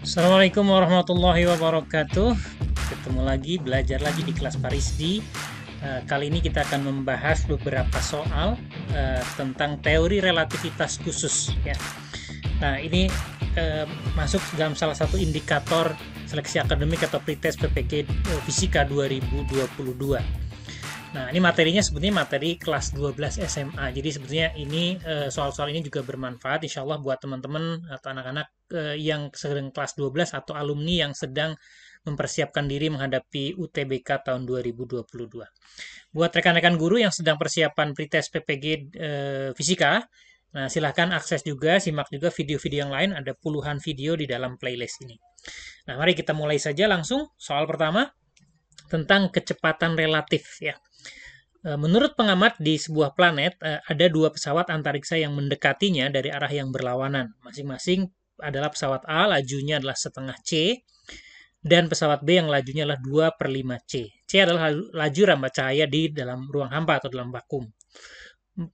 Assalamualaikum warahmatullahi wabarakatuh. Ketemu lagi, belajar lagi di kelas Parisdi. Kali ini kita akan membahas beberapa soal tentang teori relativitas khusus. Ya. Nah, ini masuk dalam salah satu indikator seleksi akademik atau pretest PPG Fisika 2022. Nah, ini materinya sebetulnya materi kelas 12 SMA. Jadi sebetulnya ini soal-soal ini juga bermanfaat insya Allah buat teman-teman atau anak-anak yang sedang kelas 12 atau alumni yang sedang mempersiapkan diri menghadapi UTBK tahun 2022. Buat rekan-rekan guru yang sedang persiapan pretest PPG Fisika, nah silahkan akses juga, simak juga video-video yang lain, ada puluhan video di dalam playlist ini. Nah, mari kita mulai saja langsung. Soal pertama tentang kecepatan relatif ya. Menurut pengamat di sebuah planet, ada dua pesawat antariksa yang mendekatinya dari arah yang berlawanan. Masing-masing adalah pesawat A, lajunya adalah setengah C, dan pesawat B yang lajunya adalah 2/5 C. C adalah laju rambat cahaya di dalam ruang hampa atau dalam vakum.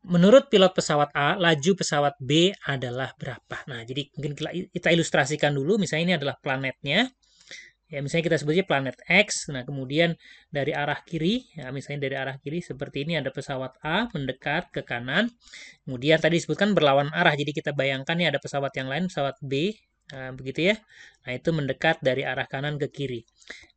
Menurut pilot pesawat A, laju pesawat B adalah berapa? Nah, jadi mungkin kita ilustrasikan dulu. Misalnya ini adalah planetnya. Ya, misalnya kita sebutnya planet X. Nah, kemudian dari arah kiri, ya, misalnya dari arah kiri seperti ini ada pesawat A mendekat ke kanan. Kemudian tadi disebutkan berlawan arah. Jadi kita bayangkan nih ada pesawat yang lain, pesawat B, nah, begitu ya. Nah, itu mendekat dari arah kanan ke kiri.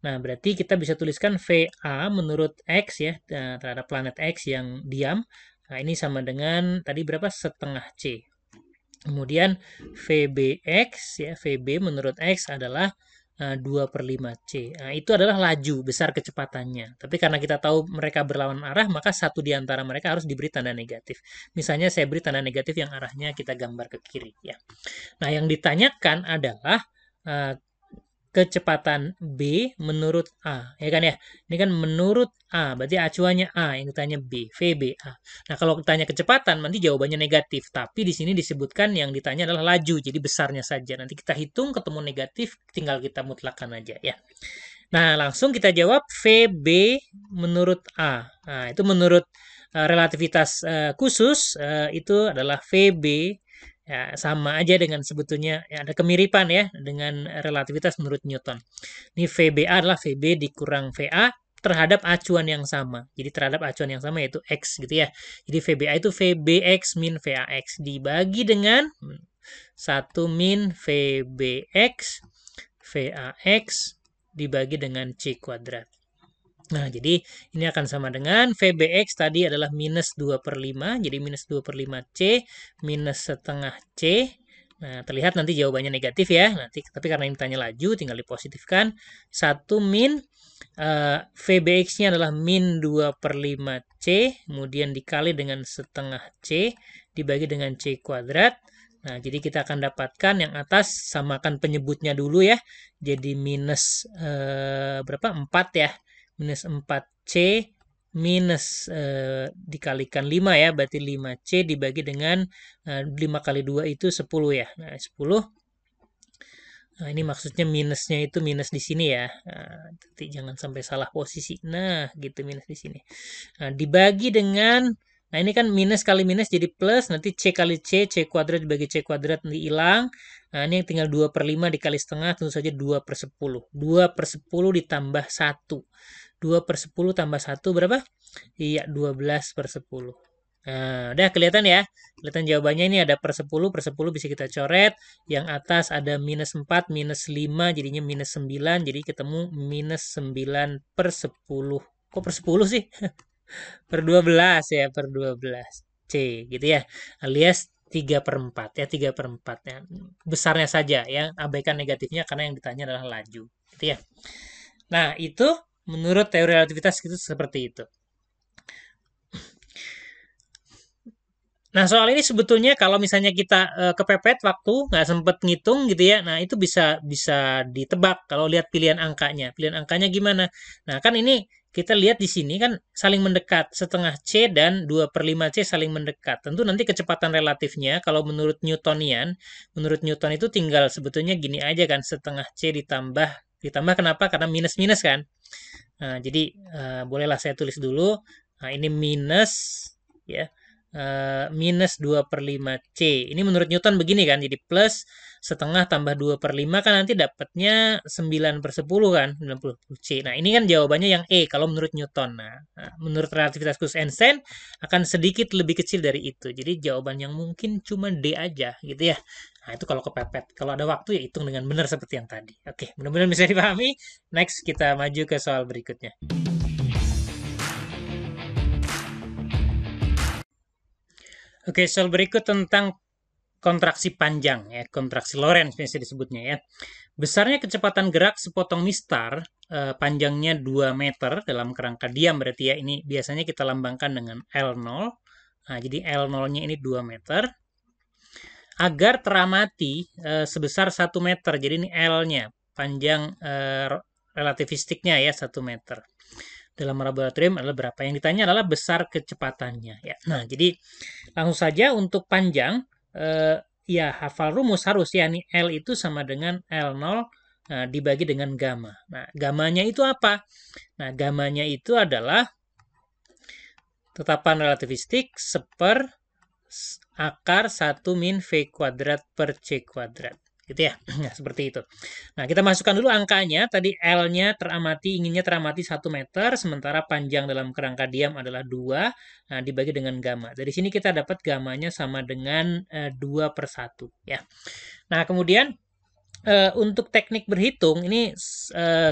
Nah, berarti kita bisa tuliskan VA menurut X ya, terhadap planet X yang diam. Nah, ini sama dengan tadi berapa? Setengah C. Kemudian VBX ya, VB menurut X adalah 2/5 C. Nah, itu adalah laju besar kecepatannya. Tapi karena kita tahu mereka berlawan arah, maka satu di antara mereka harus diberi tanda negatif. Misalnya saya beri tanda negatif yang arahnya kita gambar ke kiri ya. Nah, yang ditanyakan adalah uh, kecepatan B menurut A, ya kan ya? Ini kan menurut A, berarti acuannya A, yang ditanya B, VBA. Nah, kalau ditanya kecepatan, nanti jawabannya negatif. Tapi di sini disebutkan yang ditanya adalah laju, jadi besarnya saja. Nanti kita hitung ketemu negatif, tinggal kita mutlakkan aja ya. Nah, langsung kita jawab VB menurut A. Nah, itu menurut relativitas khusus, itu adalah VB. Ya, sama aja dengan sebetulnya ya, ada kemiripan ya dengan relativitas menurut Newton. Ini VBA adalah VB dikurang VA terhadap acuan yang sama. Jadi terhadap acuan yang sama yaitu X gitu ya. Jadi VBA itu VBX min VAX dibagi dengan 1 min VBX VAX dibagi dengan C kuadrat. Nah, jadi ini akan sama dengan VBX tadi adalah minus 2/5, jadi minus 2/5 C, minus setengah C. Nah, terlihat nanti jawabannya negatif ya. Nanti, tapi karena ini tanya laju, tinggal dipositifkan. 1 min, VBX-nya adalah min 2/5 C, kemudian dikali dengan setengah C, dibagi dengan C kuadrat. Nah, jadi kita akan dapatkan yang atas, samakan penyebutnya dulu ya. Jadi minus berapa? 4 ya. Minus 4C minus dikalikan 5 ya, berarti 5C dibagi dengan 5 kali 2 itu 10 ya. Nah, 10. Nah, ini maksudnya minusnya itu minus di sini ya. Nah, nanti jangan sampai salah posisi. Nah, gitu minus di sini. Nah, dibagi dengan, nah ini kan minus kali minus jadi plus, nanti C kali C, C kuadrat dibagi C kuadrat nanti hilang. Nah, ini tinggal 2/5 dikali setengah, tentu saja 2/10. 2/10 ditambah 1. 2/10 tambah 1 berapa? Iya, 12/10. Nah, udah kelihatan ya. Kelihatan jawabannya ini ada per 10 bisa kita coret. Yang atas ada minus 4, minus 5, jadinya minus 9. Jadi ketemu minus 9/10. Kok per 10 sih? Per 12 ya, per 12. C gitu ya. Alias 3/4 ya, 3/4 ya. Besarnya saja ya, abaikan negatifnya karena yang ditanya adalah laju. Gitu ya. Nah, itu menurut teori relativitas itu seperti itu. Nah, soal ini sebetulnya kalau misalnya kita kepepet waktu, nggak sempet ngitung gitu ya, nah itu bisa bisa ditebak kalau lihat pilihan angkanya. Pilihan angkanya gimana? Nah, kan ini kita lihat di sini kan saling mendekat, setengah C dan 2/5 C saling mendekat. Tentu nanti kecepatan relatifnya kalau menurut Newton itu tinggal sebetulnya gini aja kan, setengah C ditambah kenapa? Karena minus minus kan. Nah, jadi bolehlah saya tulis dulu. Nah, ini minus ya. minus 2/5C. Ini menurut Newton begini kan, jadi plus setengah tambah 2/5 kan nanti dapatnya 9/10 kan, 90C. Nah, ini kan jawabannya yang E kalau menurut Newton. Nah, menurut relativitas khusus Einstein akan sedikit lebih kecil dari itu. Jadi jawaban yang mungkin cuma D aja gitu ya. Nah, itu kalau kepepet. Kalau ada waktu ya hitung dengan benar seperti yang tadi. Oke, mudah-mudahan bisa dipahami. Next, kita maju ke soal berikutnya. Oke, soal berikut tentang kontraksi panjang ya, kontraksi Lorentz biasa disebutnya ya. Besarnya kecepatan gerak sepotong mistar, panjangnya 2 meter dalam kerangka diam berarti ya, ini biasanya kita lambangkan dengan L0. Nah, jadi L0-nya ini 2 meter. Agar teramati sebesar 1 meter. Jadi ini L-nya, panjang relativistiknya ya 1 meter. Dalam laboratorium adalah berapa? Yang ditanya adalah besar kecepatannya ya. Nah, jadi langsung saja untuk panjang ya hafal rumus harus ya, nih L itu sama dengan L0 dibagi dengan gamma. Nah, gammanya itu apa? Nah, gammanya itu adalah tetapan relativistik seper akar 1 min V kuadrat per C kuadrat. Gitu ya. Nah, seperti itu. Nah, kita masukkan dulu angkanya. Tadi L-nya inginnya teramati 1 meter, sementara panjang dalam kerangka diam adalah 2. Nah, dibagi dengan gamma. Dari sini kita dapat gammanya sama dengan 2/1. Ya. Nah, kemudian untuk teknik berhitung, ini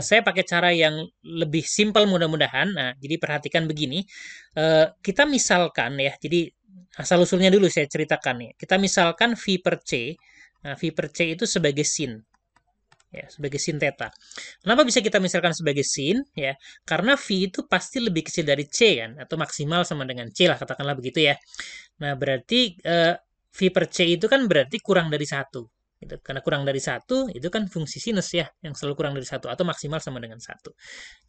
saya pakai cara yang lebih simpel mudah-mudahan. Nah, jadi perhatikan begini. Kita misalkan ya, jadi asal-usulnya dulu saya ceritakan nih. Kita misalkan V per C. Nah, V per C itu sebagai sin. Ya, sebagai sin theta. Kenapa bisa kita misalkan sebagai sin? Ya, karena V itu pasti lebih kecil dari C kan, atau maksimal sama dengan C lah, katakanlah begitu ya. Nah, berarti V per C itu kan berarti kurang dari 1. Gitu. Karena kurang dari 1, itu kan fungsi sinus ya, yang selalu kurang dari 1, atau maksimal sama dengan 1.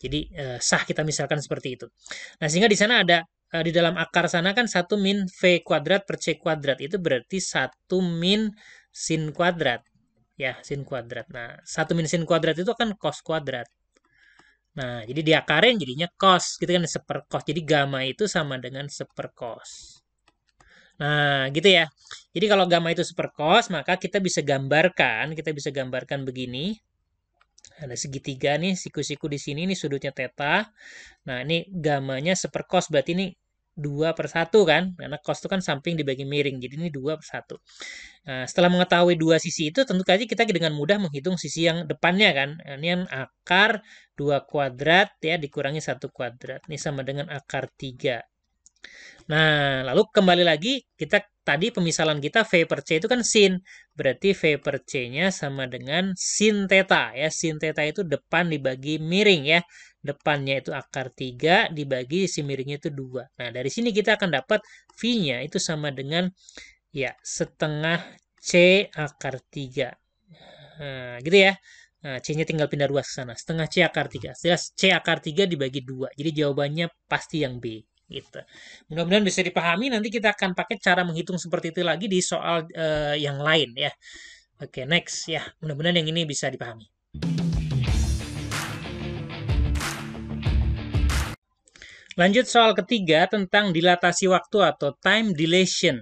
Jadi, sah kita misalkan seperti itu. Nah, sehingga di sana ada di dalam akar sana kan 1 min V kuadrat per C kuadrat. Itu berarti 1 min sin kuadrat. Ya, sin kuadrat. Nah, 1 min sin kuadrat itu kan cos kuadrat. Nah, jadi diakarin jadinya cos. Gitu kan, seper cos. Jadi gamma itu sama dengan seper cos. Nah, gitu ya. Jadi kalau gamma itu seper cos, maka kita bisa gambarkan begini. Ada segitiga nih, siku-siku di sini, ini sudutnya theta. Nah, ini gammanya seper cos, berarti ini 2/1 kan, karena cos itu kan samping dibagi miring, jadi ini 2/1. Nah, setelah mengetahui dua sisi itu, tentu saja kita dengan mudah menghitung sisi yang depannya kan. Nah, ini kan akar 2 kuadrat ya, dikurangi 1 kuadrat. Ini sama dengan akar 3. Nah, lalu kembali lagi, kita tadi pemisalan kita V per C itu kan sin. Berarti V per C-nya sama dengan sin theta ya. Sin theta itu depan dibagi miring ya. Depannya itu akar 3 dibagi si miringnya itu 2. Nah, dari sini kita akan dapat V-nya itu sama dengan ya setengah C akar 3. Nah, gitu ya. Nah, C-nya tinggal pindah ruas ke sana. Setengah C akar 3. Jelas C akar 3 dibagi 2. Jadi jawabannya pasti yang B. Gitu. Mudah-mudahan bisa dipahami. Nanti kita akan pakai cara menghitung seperti itu lagi di soal yang lain ya. Oke, next ya. Mudah-mudahan yang ini bisa dipahami. Lanjut soal ketiga tentang dilatasi waktu atau time dilation.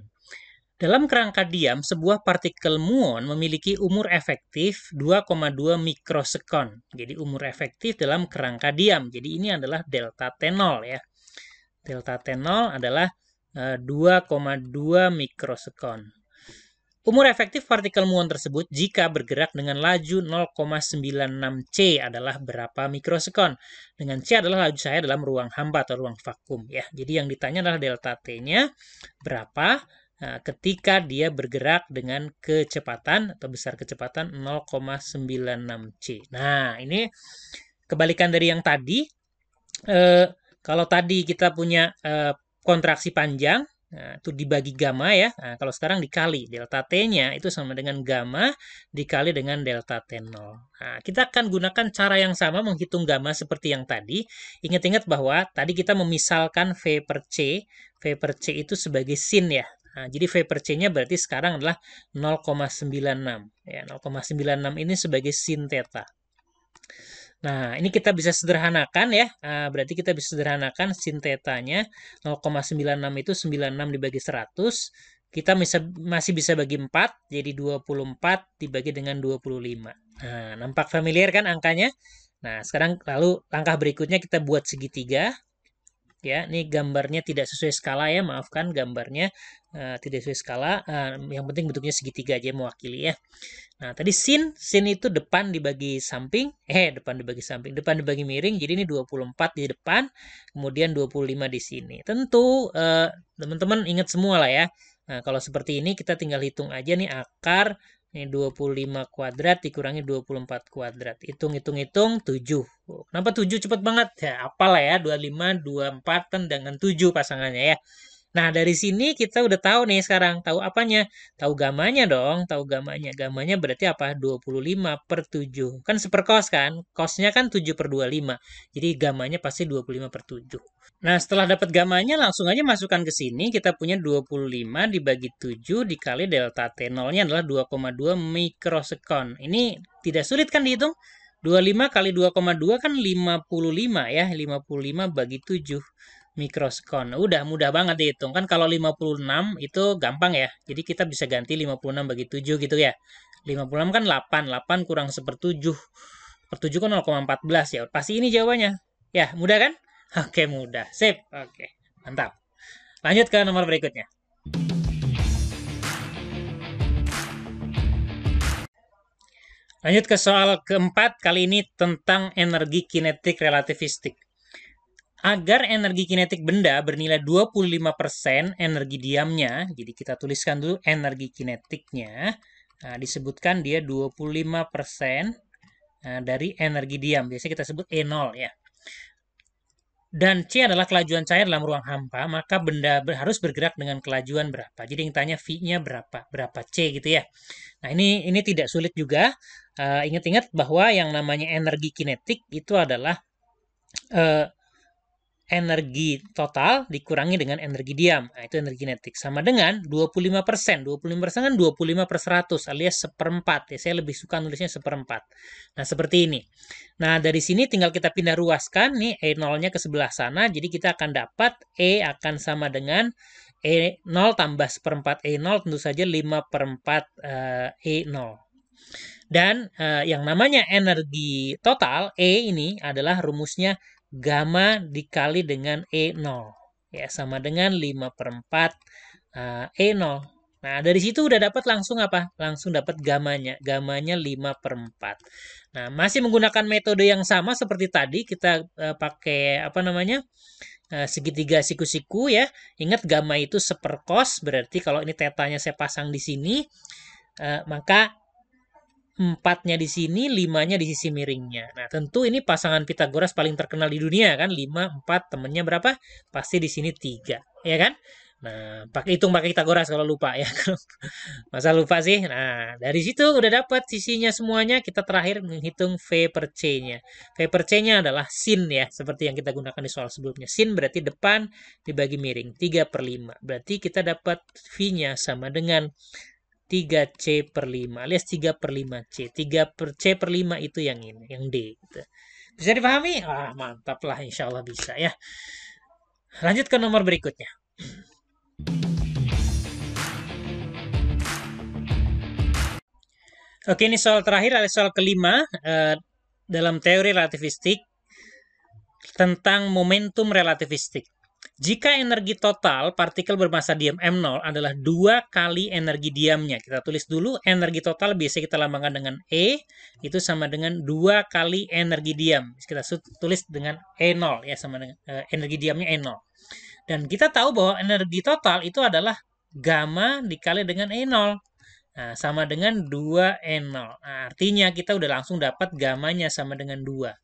Dalam kerangka diam, sebuah partikel muon memiliki umur efektif 2,2 mikrosekon. Jadi umur efektif dalam kerangka diam. Jadi ini adalah delta T0 ya. Delta T0 adalah 2,2 mikrosekon. Umur efektif partikel muon tersebut jika bergerak dengan laju 0,96 C adalah berapa mikrosekon? Dengan C adalah laju cahaya dalam ruang hampa atau ruang vakum ya. Jadi yang ditanya adalah delta T-nya berapa ketika dia bergerak dengan kecepatan atau besar kecepatan 0,96 C. Nah, ini kebalikan dari yang tadi. Kalau tadi kita punya kontraksi panjang, nah, itu dibagi gamma ya. Nah, kalau sekarang dikali delta T-nya itu sama dengan gamma dikali dengan delta T0. Nah, kita akan gunakan cara yang sama menghitung gamma seperti yang tadi. Ingat-ingat bahwa tadi kita memisalkan V per C. V per C itu sebagai sin ya. Nah, jadi V per C-nya berarti sekarang adalah 0,96. Ya, 0,96 ini sebagai sin theta. Nah, ini kita bisa sederhanakan ya. Berarti kita bisa sederhanakan sin tetanya 0,96 itu 96 dibagi 100. Kita masih bisa bagi 4, jadi 24 dibagi dengan 25. Nah, nampak familiar kan angkanya? Nah, sekarang lalu langkah berikutnya kita buat segitiga. Ya, ini gambarnya tidak sesuai skala ya, maafkan gambarnya tidak sesuai skala. Yang penting bentuknya segitiga aja mewakili ya. Nah, tadi sin itu depan dibagi samping, depan dibagi miring, jadi ini 24 di depan, kemudian 25 di sini. Tentu teman-teman ingat semua lah ya. Nah, kalau seperti ini kita tinggal hitung aja nih akar ini 25 kuadrat dikurangi 24 kuadrat. Hitung-hitung 7. Kenapa 7 cepet banget? Ya, apalah ya, 25, 24 kan dengan 7 pasangannya ya. Nah, dari sini kita udah tahu nih sekarang. Tahu apanya? Tahu gamanya dong. Tahu gamanya. Gamanya berarti apa? 25/7. Kan seperkos kan? Kosnya kan 7/25. Jadi gamanya pasti 25/7. Nah, setelah dapat gamanya langsung aja masukkan ke sini. Kita punya 25 dibagi 7 dikali delta T. 0-nya adalah 2,2 mikrosekon. Ini tidak sulit kan dihitung? 25 kali 2,2 kan 55 ya. 55 bagi 7 mikrosekon. Udah mudah banget dihitung. Kan kalau 56 itu gampang ya. Jadi kita bisa ganti 56 bagi 7 gitu ya. 56 kan 8. 8 kurang 1/7. Per 7 kan 0,14 ya. Pasti ini jawabannya. Ya, mudah kan? Oke, mudah. Sip. Oke, mantap. Lanjut ke nomor berikutnya. Lanjut ke soal keempat, kali ini tentang energi kinetik relativistik. Agar energi kinetik benda bernilai 25% energi diamnya, jadi kita tuliskan dulu energi kinetiknya, nah, disebutkan dia 25% dari energi diam, biasanya kita sebut E0 ya. Dan C adalah kelajuan cair dalam ruang hampa, maka benda harus bergerak dengan kelajuan berapa. Jadi yang tanya V-nya berapa, berapa C gitu ya. Nah, ini tidak sulit juga. Ingat-ingat bahwa yang namanya energi kinetik itu adalah energi total dikurangi dengan energi diam. Nah, itu energi kinetik. Sama dengan 25%. 25% kan 25/100 alias seperempat. Ya, saya lebih suka nulisnya seperempat. Nah, seperti ini. Nah, dari sini tinggal kita pindah ruaskan. Nih, E0-nya ke sebelah sana. Jadi kita akan dapat E akan sama dengan E0 tambah seperempat E0. Tentu saja 5/4 E0. Dan yang namanya energi total, E ini adalah rumusnya gamma dikali dengan E0. Ya, sama dengan 5/4 E0. Nah, dari situ udah dapat langsung apa? Langsung dapat gamanya. Gamanya 5/4. Nah, masih menggunakan metode yang sama seperti tadi. Kita pakai apa namanya? Segitiga siku-siku ya. Ingat gamma itu seperkos. Berarti kalau ini tetanya saya pasang di sini, maka 4-nya di sini, 5-nya di sisi miringnya. Nah, tentu ini pasangan Pitagoras paling terkenal di dunia kan. 5, 4, temennya berapa? Pasti di sini 3, ya kan? Nah, hitung pakai Pitagoras kalau lupa ya. Masa lupa sih? Nah, dari situ udah dapat sisinya semuanya. Kita terakhir menghitung V per C-nya. V per C-nya adalah sin ya, seperti yang kita gunakan di soal sebelumnya. Sin berarti depan dibagi miring, 3/5. Berarti kita dapat V-nya sama dengan 3C/5 alias 3/5C. 3C/5 itu yang ini, yang D. Gitu. Bisa dipahami? Mantap lah, insya Allah bisa ya. Lanjut ke nomor berikutnya. Oke, ini soal terakhir, ada soal kelima dalam teori relativistik tentang momentum relativistik. Jika energi total partikel bermasa diam M0 adalah 2 kali energi diamnya. Kita tulis dulu energi total biasa kita lambangkan dengan E. Itu sama dengan 2 kali energi diam. Kita tulis dengan E0 ya, sama dengan energi diamnya E0. Dan kita tahu bahwa energi total itu adalah gamma dikali dengan E0. Nah, sama dengan 2E0. Nah, artinya kita udah langsung dapat gamanya sama dengan 2.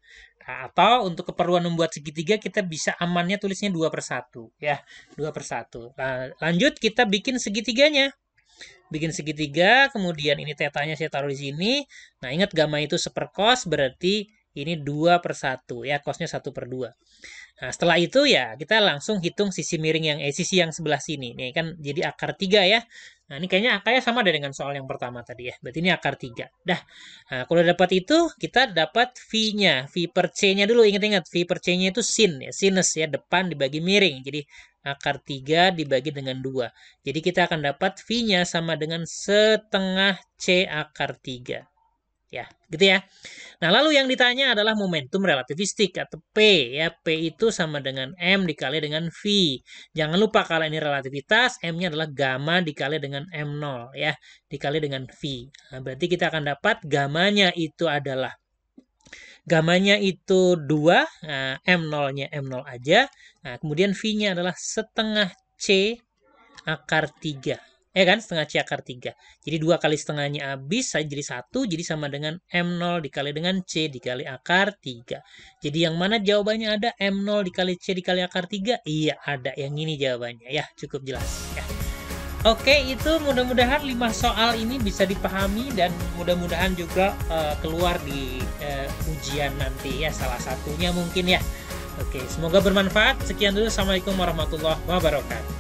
Nah, atau untuk keperluan membuat segitiga kita bisa amannya tulisnya 2/1 ya. 2/1. Nah, lanjut kita bikin segitiganya. Bikin segitiga, kemudian ini tetanya saya taruh di sini. Nah, ingat gamma itu seperkos berarti ini 2/1 ya, kosnya 1/2. Nah, setelah itu ya kita langsung hitung sisi miring yang sisi yang sebelah sini. Nih kan jadi akar 3 ya. Nah, ini kayak sama deh dengan soal yang pertama tadi ya. Berarti ini akar 3. Dah. Nah, kalau dapat itu, kita dapat V-nya. V per C-nya dulu, ingat-ingat. V per C-nya itu sin, ya. Sinus ya, depan dibagi miring. Jadi, akar 3 dibagi dengan 2. Jadi, kita akan dapat V-nya sama dengan setengah C akar 3. Ya, gitu ya. Nah, lalu yang ditanya adalah momentum relativistik atau P ya. P itu sama dengan M dikali dengan V. Jangan lupa kalau ini relativitas, M-nya adalah gamma dikali dengan M0 ya, dikali dengan V. Nah, berarti kita akan dapat gamanya itu 2, nah, M0-nya M0 aja. Nah, kemudian V-nya adalah setengah C akar 3. Kan, setengah C akar 3. Jadi 2 kali setengahnya habis, saya jadi 1, jadi sama dengan M0 dikali dengan C dikali akar 3. Jadi yang mana jawabannya ada? M0 dikali C dikali akar 3? Iya, ada. Yang ini jawabannya. Ya, cukup jelas. Ya. Oke, itu mudah-mudahan 5 soal ini bisa dipahami dan mudah-mudahan juga keluar di ujian nanti ya, salah satunya mungkin ya. Oke, semoga bermanfaat. Sekian dulu. Assalamualaikum warahmatullahi wabarakatuh.